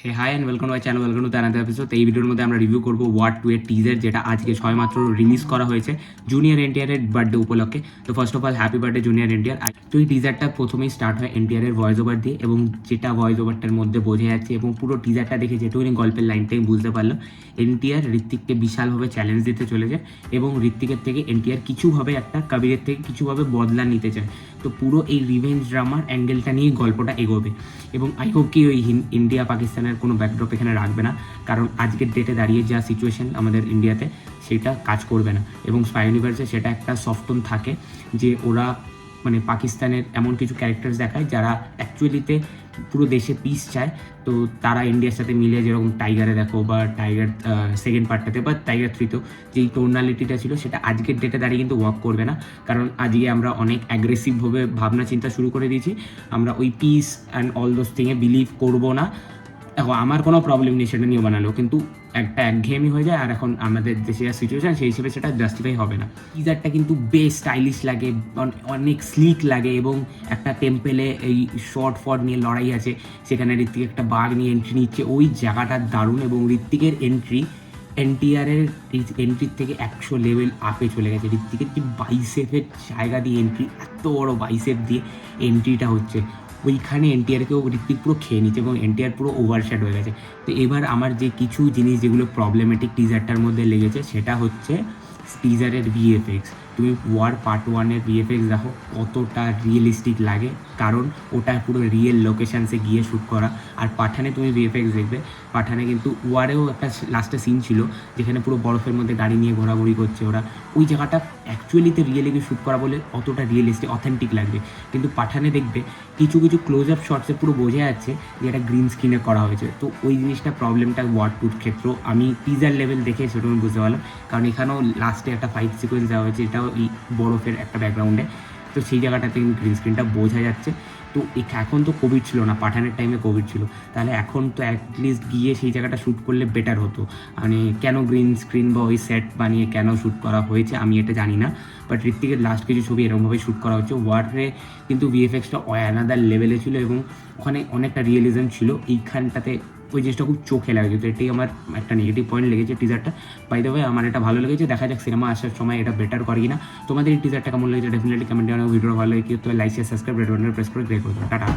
Hey hi and welcome to my channel, welcome to the another episode. এই ভিডিওর মধ্যে আমরা রিভিউ করবো ওয়ার 2 এর টিজার, যেটা আজকে মাত্র রিলিজ করা হয়েছে জুনিয়র এনটিআরের বার্থডে উপলক্ষে। তো first of all happy birthday junior NTR. তো এই টিজারটা প্রথমেই স্টার্ট হয় এনটিআরের ভয়েস ওভার দিয়ে, এবং যেটা ভয়েস ওভারটার মধ্যে বোঝা যাচ্ছে এবং পুরো টিজারটা দেখে যেটুকুনি গল্পের লাইনটাই বুঝতে পারলো, এনটিআর ঋত্বিককে বিশালভাবে চ্যালেঞ্জ দিতে চলেছে এবং ঋত্বিকের থেকে এনটিআর কিছুভাবে একটা কবিরের থেকে কিছুভাবে বদলা নিতে চায়। তো পুরো এই রিভেঞ্জ ড্রামার অ্যাঙ্গেলটা নিয়ে গল্পটা এগোবে, এবং আই হোপ কি ওই ইন্ডিয়া পাকিস্তানের কোনো ব্যাকড্রপ এখানে রাখবে না, কারণ আজকের ডেটে দাঁড়িয়ে যা সিচুয়েশন আমাদের ইন্ডিয়াতে, সেটা কাজ করবে না। এবং স্পাই ইউনিভার্সে সেটা একটা সফটন থাকে যে ওরা মানে পাকিস্তানের এমন কিছু ক্যারেক্টার্স দেখায় যারা অ্যাকচুয়ালিতে পুরো দেশে পিস চায়। তো তারা ইন্ডিয়ার সাথে মিলে, যেরকম টাইগারে দেখো বা টাইগার সেকেন্ড পার্টটাতে বা টাইগার থ্রিতেও যেই টোনালিটিটা ছিল, সেটা আজকের ডেটে দাঁড়িয়ে কিন্তু ওয়ার্ক করবে না, কারণ আজকে আমরা অনেক অ্যাগ্রেসিভভাবে ভাবনা চিন্তা শুরু করে দিয়েছি। আমরা ওই পিস অ্যান্ড অল দোজ থিংয়ে বিলিভ করবো না। দেখো, আমার কোনো প্রবলেম নেই সেটা নিয়ে বানালো, কিন্তু একটা একঘেয়েমি হয়ে যায়, আর এখন আমাদের দেশে যা সিচুয়েশান সেই হিসেবে সেটা জাস্টিফাই হবে না। টিজারটা কিন্তু বেশ স্টাইলিশ লাগে, অনেক স্লিক লাগে, এবং একটা টেম্পেলে এই শর্ট ফট নিয়ে লড়াই আছে, সেখানে ঋত্বিক একটা বাঘ নিয়ে এন্ট্রি নিচ্ছে, ওই জায়গাটা দারুণ। এবং ঋত্বিকের এন্ট্রি এনটিআরের এন্ট্রির থেকে 100 লেভেল আপে চলে গেছে। ঋত্বিকের যে বাইসেপের জায়গা দিয়ে এন্ট্রি, এত বড় বাইসেপ দিয়ে এন্ট্রিটা হচ্ছে, ওইখানে এনটিআরকেও ঋত্বিক পুরো খেয়ে নিচ্ছে এবং এনটিআর পুরো ওভারশ্যাড হয়ে গেছে। তো এবার আমার যে কিছু জিনিস যেগুলো প্রবলেমেটিক টিজারটার মধ্যে লেগেছে, সেটা হচ্ছে টিজারের ভিএফএক্স। তুমি ওয়ার পার্ট 1-এর ভিএফএক্স দেখো কতটা রিয়েলিস্টিক লাগে, কারণ ওটা পুরো রিয়েল লোকেশানসে গিয়ে শ্যুট করা। আর পাঠানে তুমি ভিএফএক্স দেখবে, পাঠানে কিন্তু ওয়ারেও একটা লাস্টে সিন ছিল যেখানে পুরো বরফের মধ্যে গাড়ি নিয়ে ঘোরাঘুরি করছে ওরা, ওই জায়গাটা অ্যাকচুয়ালিতে রিয়েলি শ্যুট করা বলে অতটা রিয়েলিস্টিক অথেন্টিক লাগবে। কিন্তু পাঠানে দেখবে কিছু কিছু ক্লোজ আপ শর্টসে পুরো বোঝা যাচ্ছে যে এটা গ্রিন স্ক্রিনে করা হয়েছে। তো ওই জিনিসটা প্রবলেমটা ওয়ার 2-র ক্ষেত্রেও আমি টিজার লেভেল দেখে সেটা আমি বুঝতে পারলাম, কারণ এখানেও লাস্টে একটা ফাইট সিকোয়েন্স দেওয়া হয়েছে, এটাও এই বরফের একটা ব্যাকগ্রাউন্ডে। তো সেই জায়গাটাতে কিন্তু গ্রিন স্ক্রিনটা বোঝা যাচ্ছে। তো এখন তো কোভিড ছিল না, পাঠানের টাইমে কোভিড ছিল, তাহলে এখন তো অ্যাটলিস্ট গিয়ে সেই জায়গাটা শ্যুট করলে বেটার হতো। মানে কেন গ্রিন স্ক্রিন বা ওই সেট বানিয়ে কেন শ্যুট করা হয়েছে আমি এটা জানি না, বাট ঋত্বিকের লাস্ট কিছু ছবি এরকমভাবে শ্যুট করা হচ্ছে। ওয়ারে কিন্তু ভিএফএক্সটা অ্যানাদার লেভেলে ছিল, এবং ওখানে অনেকটা রিয়েলিজম ছিল। এইখানটাতে ওই জিনিসটা খুব চোখে লাগে, তো এটাই আমার একটা নেগেটিভ পয়েন্ট লেগেছে টিজারটা। বাই দ্য ওয়ে, আমার এটা ভালো লেগেছে, দেখা যাক সিনেমা আসার সময় এটা বেটার করে কিনা। তোমাদের এই টিজারটা কেমন লেগেছে ডেফিনেটলি কমেন্টে, অনেক ভিডিও ভালো লাগে, তো লাইক শেয়ার সাবস্ক্রাইব রেড বাটনে প্রেস করে গ্রে করে দাও। টাটা।